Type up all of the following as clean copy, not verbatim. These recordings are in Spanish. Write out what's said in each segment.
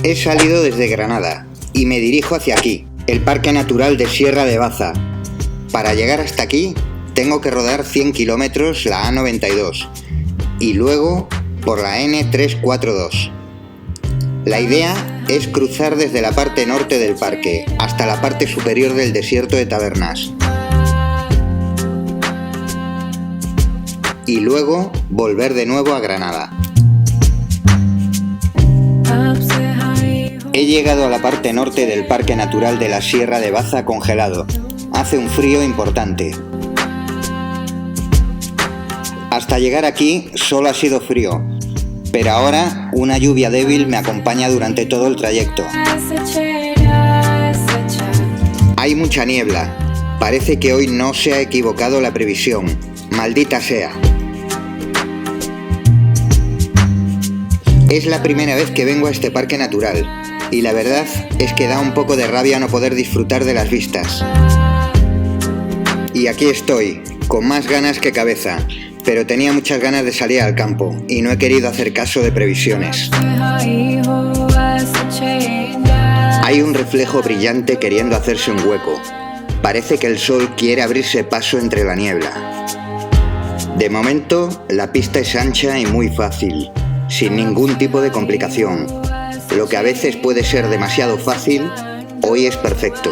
He salido desde Granada y me dirijo hacia aquí, el Parque Natural de Sierra de Baza. Para llegar hasta aquí tengo que rodar 100 kilómetros la A92 y luego por la N342. La idea es cruzar desde la parte norte del parque hasta la parte superior del desierto de Tabernas y luego volver de nuevo a Granada. He llegado a la parte norte del Parque Natural de la Sierra de Baza congelado. Hace un frío importante. Hasta llegar aquí solo ha sido frío, pero ahora una lluvia débil me acompaña durante todo el trayecto. Hay mucha niebla. Parece que hoy no se ha equivocado la previsión. Maldita sea. Es la primera vez que vengo a este parque natural y la verdad es que da un poco de rabia no poder disfrutar de las vistas. Y aquí estoy, con más ganas que cabeza, pero tenía muchas ganas de salir al campo y no he querido hacer caso de previsiones. Hay un reflejo brillante queriendo hacerse un hueco. Parece que el sol quiere abrirse paso entre la niebla. De momento, la pista es ancha y muy fácil, sin ningún tipo de complicación. Lo que a veces puede ser demasiado fácil, hoy es perfecto.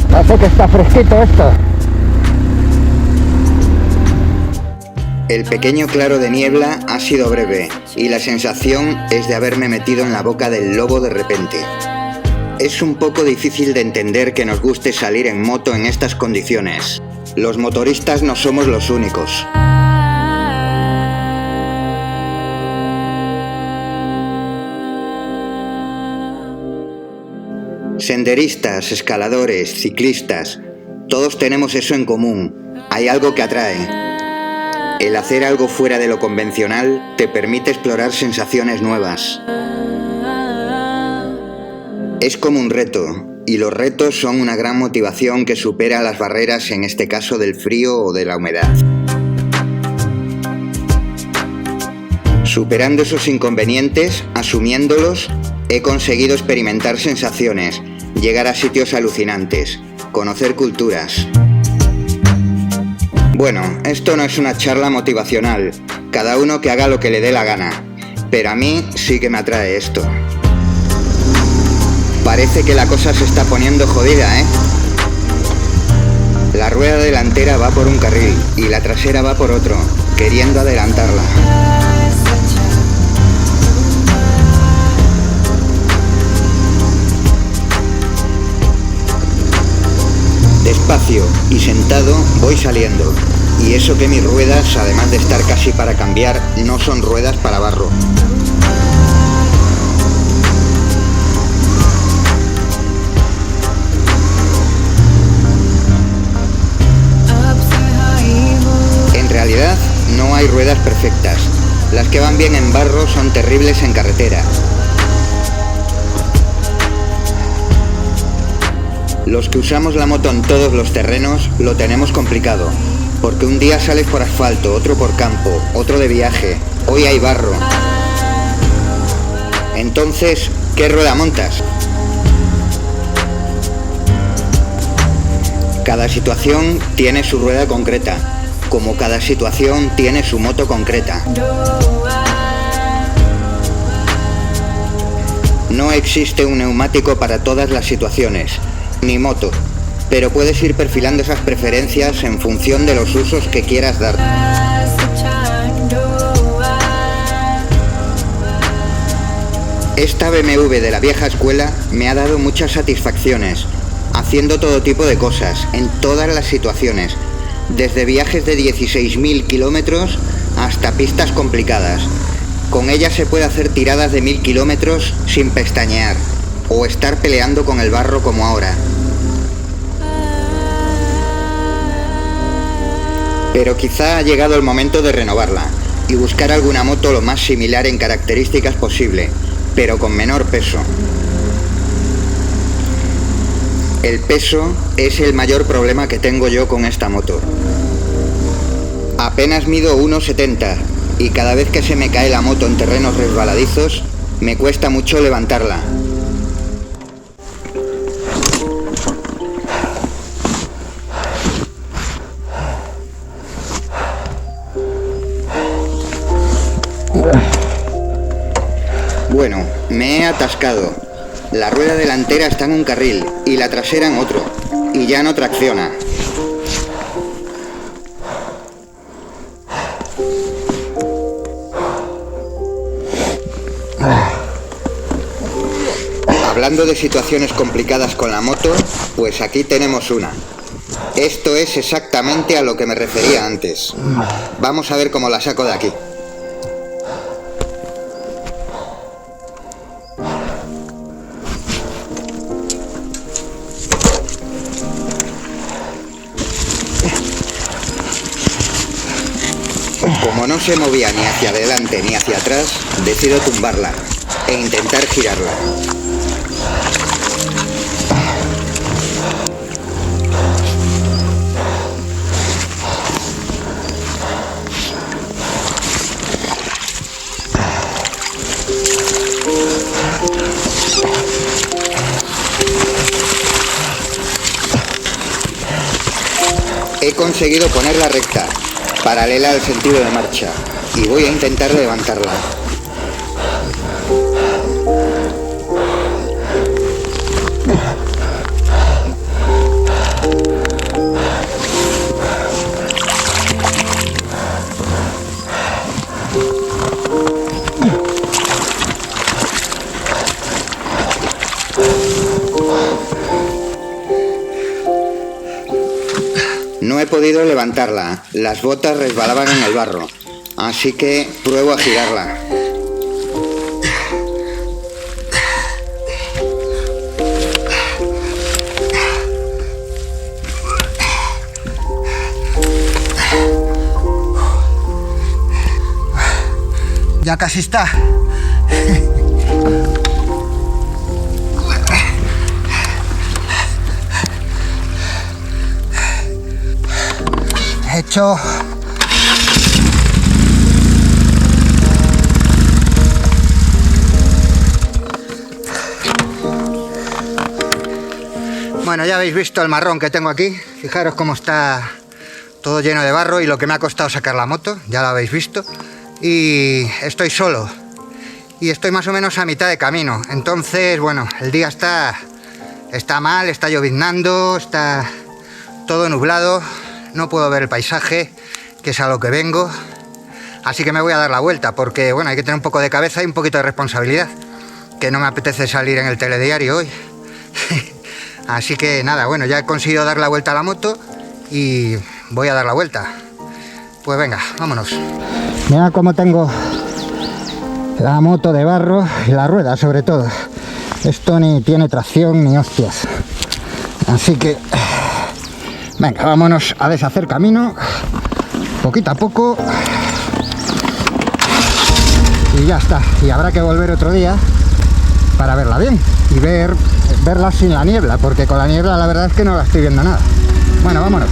Parece que está fresquito esto. El pequeño claro de niebla ha sido breve y la sensación es de haberme metido en la boca del lobo de repente. Es un poco difícil de entender que nos guste salir en moto en estas condiciones. Los motoristas no somos los únicos. Senderistas, escaladores, ciclistas, todos tenemos eso en común. Hay algo que atrae. El hacer algo fuera de lo convencional te permite explorar sensaciones nuevas. Es como un reto, y los retos son una gran motivación que supera las barreras, en este caso del frío o de la humedad. Superando esos inconvenientes, asumiéndolos, he conseguido experimentar sensaciones, llegar a sitios alucinantes, conocer culturas. Bueno, esto no es una charla motivacional, cada uno que haga lo que le dé la gana, pero a mí sí que me atrae esto. Parece que la cosa se está poniendo jodida, ¿eh? La rueda delantera va por un carril y la trasera va por otro, queriendo adelantarla. Despacio y sentado voy saliendo, y eso que mis ruedas, además de estar casi para cambiar, no son ruedas para barro. En realidad no hay ruedas perfectas, las que van bien en barro son terribles en carretera. Los que usamos la moto en todos los terrenos lo tenemos complicado, porque un día sales por asfalto, otro por campo, otro de viaje, hoy hay barro. Entonces, ¿qué rueda montas? Cada situación tiene su rueda concreta, como cada situación tiene su moto concreta. No existe un neumático para todas las situaciones, ni moto, pero puedes ir perfilando esas preferencias en función de los usos que quieras dar. Esta BMW de la vieja escuela me ha dado muchas satisfacciones, haciendo todo tipo de cosas, en todas las situaciones, desde viajes de 16.000 kilómetros hasta pistas complicadas. Con ella se puede hacer tiradas de 1.000 kilómetros sin pestañear, o estar peleando con el barro como ahora. Pero quizá ha llegado el momento de renovarla. y buscar alguna moto lo más similar en características posible, pero con menor peso. El peso es el mayor problema que tengo yo con esta moto. Apenas mido 1,70 y cada vez que se me cae la moto en terrenos resbaladizos, me cuesta mucho levantarla. Bueno, me he atascado. La rueda delantera está en un carril y la trasera en otro, y ya no tracciona. Hablando de situaciones complicadas con la moto, pues aquí tenemos una. Esto es exactamente a lo que me refería antes. Vamos a ver cómo la saco de aquí. Como no se movía ni hacia adelante ni hacia atrás, decido tumbarla e intentar girarla. He conseguido ponerla recta, paralela al sentido de marcha, y voy a intentar levantarla. No he podido levantarla, las botas resbalaban en el barro, así que pruebo a girarla. Ya casi está. Hecho. Bueno, ya habéis visto el marrón que tengo aquí. Fijaros cómo está todo lleno de barro y lo que me ha costado sacar la moto, ya lo habéis visto. Y estoy solo. Y estoy más o menos a mitad de camino. Entonces, bueno, el día está mal, está lloviznando, está todo nublado. No puedo ver el paisaje, que es a lo que vengo. Así que me voy a dar la vuelta, porque bueno, hay que tener un poco de cabeza y un poquito de responsabilidad, que no me apetece salir en el telediario hoy. Así que nada, bueno, ya he conseguido dar la vuelta a la moto y voy a dar la vuelta. Pues venga, vámonos. Mira cómo tengo la moto de barro y la rueda sobre todo. Esto ni tiene tracción ni hostias. Así que venga, vámonos a deshacer camino, poquito a poco, y ya está. Y habrá que volver otro día para verla bien y verla sin la niebla, porque con la niebla la verdad es que no la estoy viendo nada. Bueno, vámonos.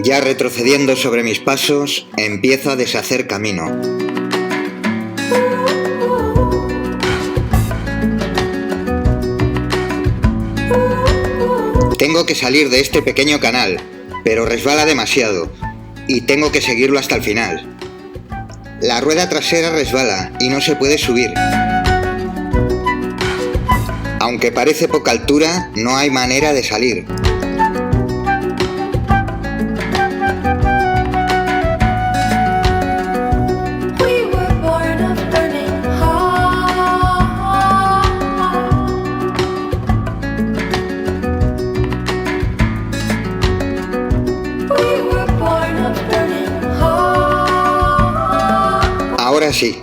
Ya retrocediendo sobre mis pasos, empiezo a deshacer camino. Tengo que salir de este pequeño canal, pero resbala demasiado, y tengo que seguirlo hasta el final. La rueda trasera resbala y no se puede subir. Aunque parece poca altura, no hay manera de salir. Ahora sí,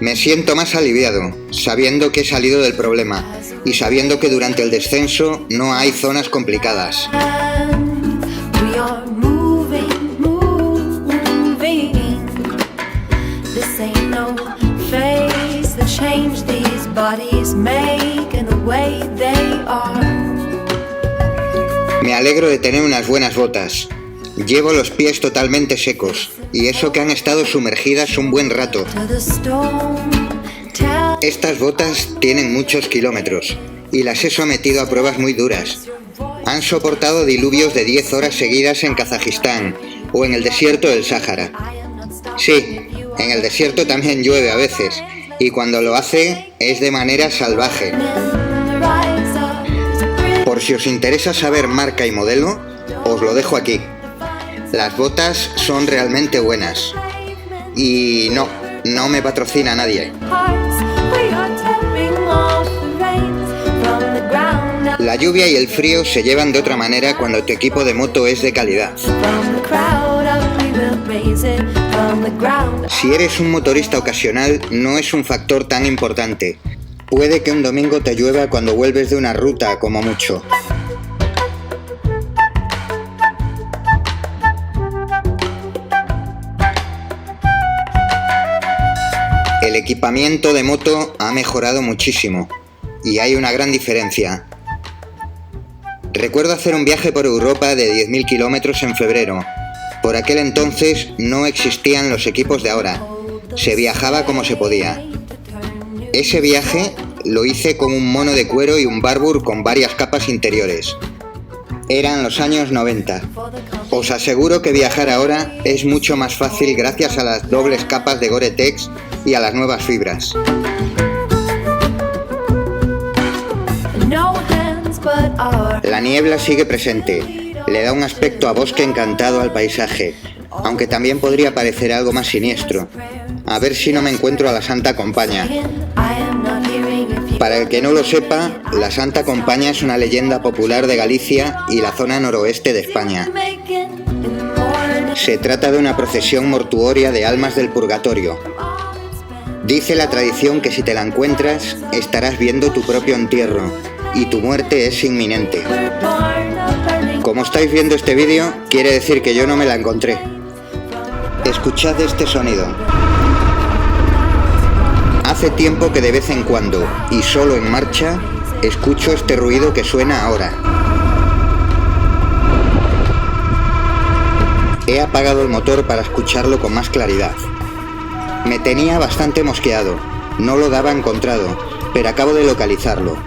me siento más aliviado, sabiendo que he salido del problema, y sabiendo que durante el descenso no hay zonas complicadas. Me alegro de tener unas buenas botas. Llevo los pies totalmente secos, y eso que han estado sumergidas un buen rato. Estas botas tienen muchos kilómetros, y las he sometido a pruebas muy duras. Han soportado diluvios de 10 horas seguidas en Kazajistán, o en el desierto del Sáhara. Sí, en el desierto también llueve a veces, y cuando lo hace es de manera salvaje. Por si os interesa saber marca y modelo, os lo dejo aquí. Las botas son realmente buenas. Y no me patrocina nadie. La lluvia y el frío se llevan de otra manera cuando tu equipo de moto es de calidad. Si eres un motorista ocasional, no es un factor tan importante. Puede que un domingo te llueva cuando vuelves de una ruta, como mucho. El equipamiento de moto ha mejorado muchísimo y hay una gran diferencia. Recuerdo hacer un viaje por Europa de 10.000 kilómetros en febrero. Por aquel entonces no existían los equipos de ahora. Se viajaba como se podía. Ese viaje lo hice con un mono de cuero y un Barbour con varias capas interiores. Eran los años 90. Os aseguro que viajar ahora es mucho más fácil gracias a las dobles capas de Gore-Tex y a las nuevas fibras. La niebla sigue presente, le da un aspecto a bosque encantado al paisaje, aunque también podría parecer algo más siniestro. A ver si no me encuentro a la Santa Compaña. Para el que no lo sepa, la Santa Compaña es una leyenda popular de Galicia y la zona noroeste de España. Se trata de una procesión mortuoria de almas del purgatorio. Dice la tradición que si te la encuentras, estarás viendo tu propio entierro y tu muerte es inminente. Como estáis viendo este vídeo, quiere decir que yo no me la encontré. Escuchad este sonido. Hace tiempo que de vez en cuando, y solo en marcha, escucho este ruido que suena ahora. He apagado el motor para escucharlo con más claridad. Me tenía bastante mosqueado, no lo daba encontrado, pero acabo de localizarlo.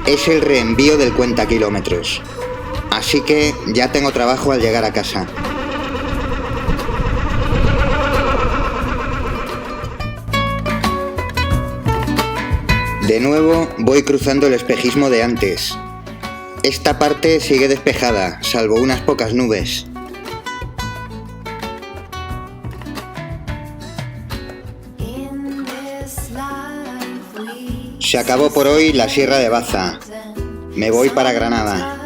Es el reenvío del cuentakilómetros. Así que ya tengo trabajo al llegar a casa. De nuevo voy cruzando el espejismo de antes. Esta parte sigue despejada, salvo unas pocas nubes. Se acabó por hoy la Sierra de Baza. Me voy para Granada.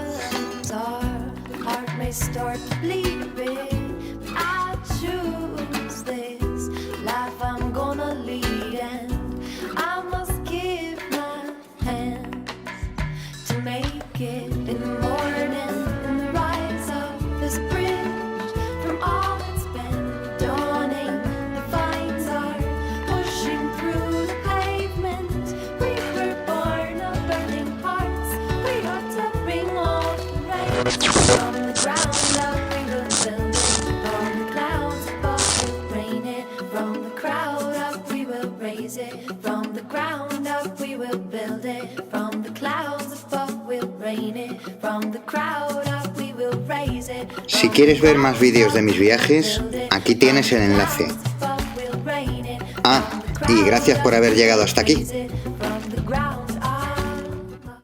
Si quieres ver más vídeos de mis viajes, aquí tienes el enlace. Ah, y gracias por haber llegado hasta aquí.